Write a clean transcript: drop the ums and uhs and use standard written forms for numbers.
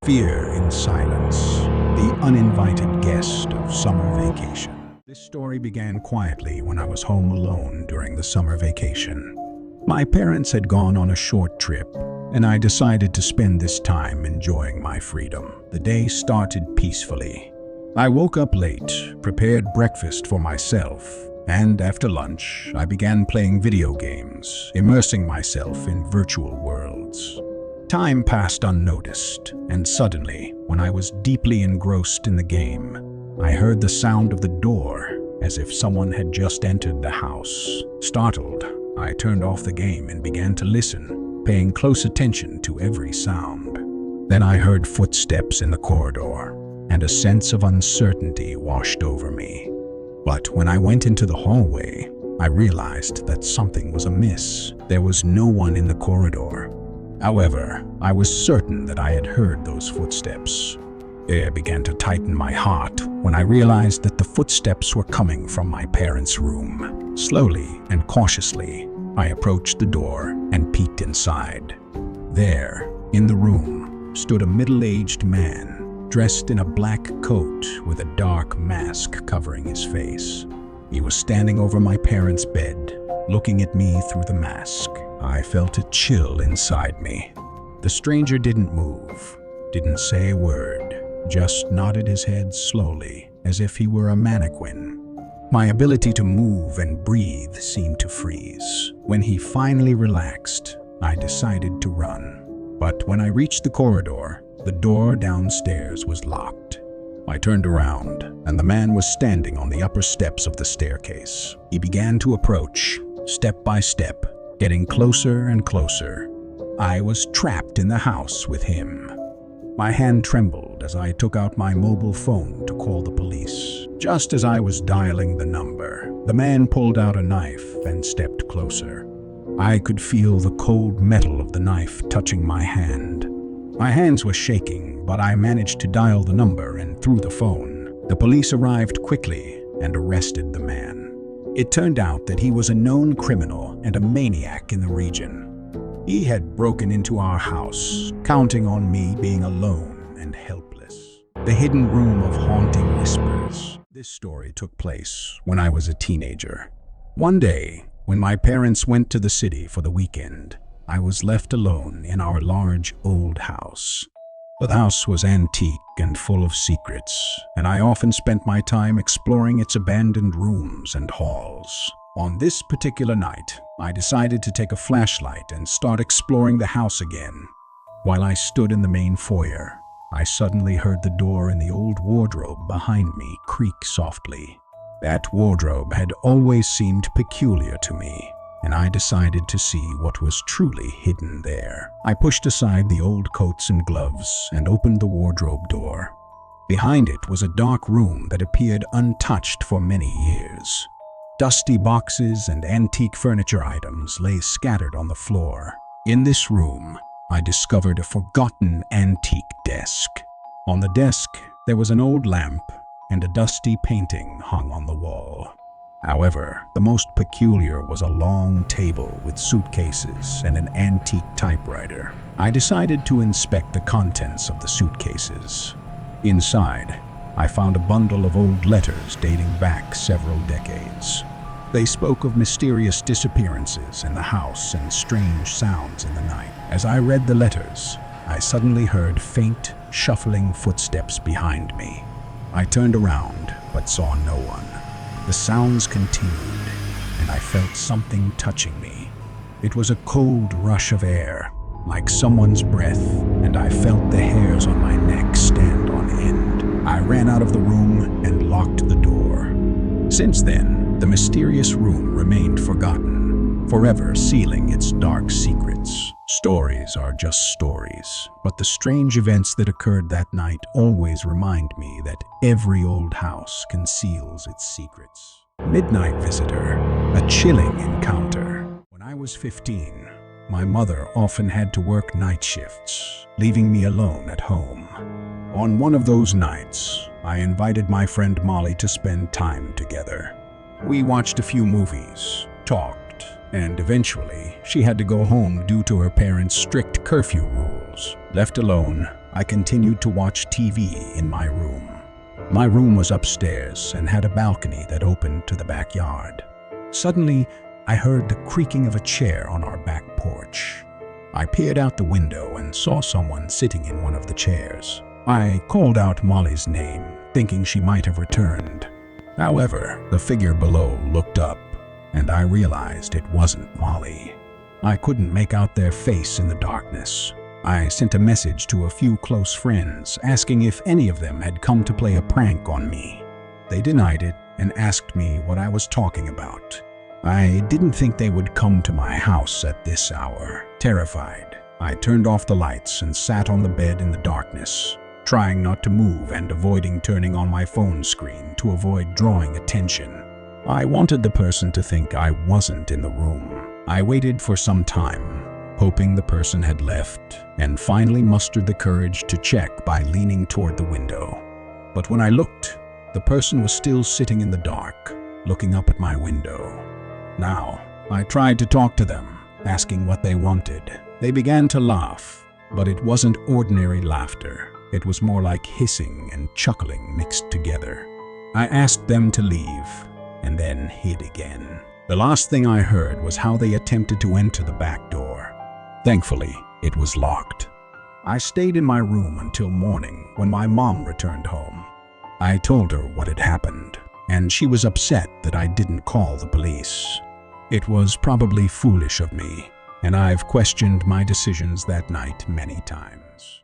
Fear in silence, the uninvited guest of summer vacation. This story began quietly when I was home alone during the summer vacation. My parents had gone on a short trip, and I decided to spend this time enjoying my freedom. The day started peacefully. I woke up late, prepared breakfast for myself, and after lunch, I began playing video games, immersing myself in virtual worlds. Time passed unnoticed, and suddenly, when I was deeply engrossed in the game, I heard the sound of the door, as if someone had just entered the house. Startled, I turned off the game and began to listen, paying close attention to every sound. Then I heard footsteps in the corridor, and a sense of uncertainty washed over me. But when I went into the hallway, I realized that something was amiss. There was no one in the corridor. However, I was certain that I had heard those footsteps. It began to tighten my heart when I realized that the footsteps were coming from my parents' room. Slowly and cautiously, I approached the door and peeked inside. There, in the room, stood a middle-aged man, dressed in a black coat with a dark mask covering his face. He was standing over my parents' bed, looking at me through the mask. I felt a chill inside me. The stranger didn't move, didn't say a word, just nodded his head slowly, as if he were a mannequin. My ability to move and breathe seemed to freeze. When he finally relaxed, I decided to run. But when I reached the corridor, the door downstairs was locked. I turned around, and the man was standing on the upper steps of the staircase. He began to approach, step by step, getting closer and closer. I was trapped in the house with him. My hand trembled as I took out my mobile phone to call the police. Just as I was dialing the number, the man pulled out a knife and stepped closer. I could feel the cold metal of the knife touching my hand. My hands were shaking, but I managed to dial the number and through the phone. The police arrived quickly and arrested the man. It turned out that he was a known criminal and a maniac in the region. He had broken into our house, counting on me being alone and helpless. The hidden room of haunting whispers. This story took place when I was a teenager. One day, when my parents went to the city for the weekend, I was left alone in our large old house. The house was antique and full of secrets, and I often spent my time exploring its abandoned rooms and halls. On this particular night, I decided to take a flashlight and start exploring the house again. While I stood in the main foyer, I suddenly heard the door in the old wardrobe behind me creak softly. That wardrobe had always seemed peculiar to me, and I decided to see what was truly hidden there. I pushed aside the old coats and gloves and opened the wardrobe door. Behind it was a dark room that appeared untouched for many years. Dusty boxes and antique furniture items lay scattered on the floor. In this room, I discovered a forgotten antique desk. On the desk, there was an old lamp and a dusty painting hung on the wall. However, the most peculiar was a long table with suitcases and an antique typewriter. I decided to inspect the contents of the suitcases. Inside, I found a bundle of old letters dating back several decades. They spoke of mysterious disappearances in the house and strange sounds in the night. As I read the letters, I suddenly heard faint, shuffling footsteps behind me. I turned around, but saw no one. The sounds continued, and I felt something touching me. It was a cold rush of air, like someone's breath, and I felt the hairs on my neck stand on end. I ran out of the room and locked the door. Since then, the mysterious room remained forgotten, forever sealing its dark secrets. Stories are just stories, but the strange events that occurred that night always remind me that every old house conceals its secrets. Midnight Visitor, a chilling encounter. When I was 15, my mother often had to work night shifts, leaving me alone at home. On one of those nights, I invited my friend Molly to spend time together. We watched a few movies, talked, and eventually she had to go home due to her parents' strict curfew rules. Left alone, I continued to watch TV in my room. My room was upstairs and had a balcony that opened to the backyard. Suddenly, I heard the creaking of a chair on our back porch. I peered out the window and saw someone sitting in one of the chairs. I called out Molly's name, thinking she might have returned. However, the figure below looked up, and I realized it wasn't Molly. I couldn't make out their face in the darkness. I sent a message to a few close friends asking if any of them had come to play a prank on me. They denied it and asked me what I was talking about. I didn't think they would come to my house at this hour. Terrified, I turned off the lights and sat on the bed in the darkness, trying not to move and avoiding turning on my phone screen to avoid drawing attention. I wanted the person to think I wasn't in the room. I waited for some time, hoping the person had left, and finally mustered the courage to check by leaning toward the window. But when I looked, the person was still sitting in the dark, looking up at my window. Now, I tried to talk to them, asking what they wanted. They began to laugh, but it wasn't ordinary laughter. It was more like hissing and chuckling mixed together. I asked them to leave, and then hid again. The last thing I heard was how they attempted to enter the back door. Thankfully, it was locked. I stayed in my room until morning when my mom returned home. I told her what had happened, and she was upset that I didn't call the police. It was probably foolish of me, and I've questioned my decisions that night many times.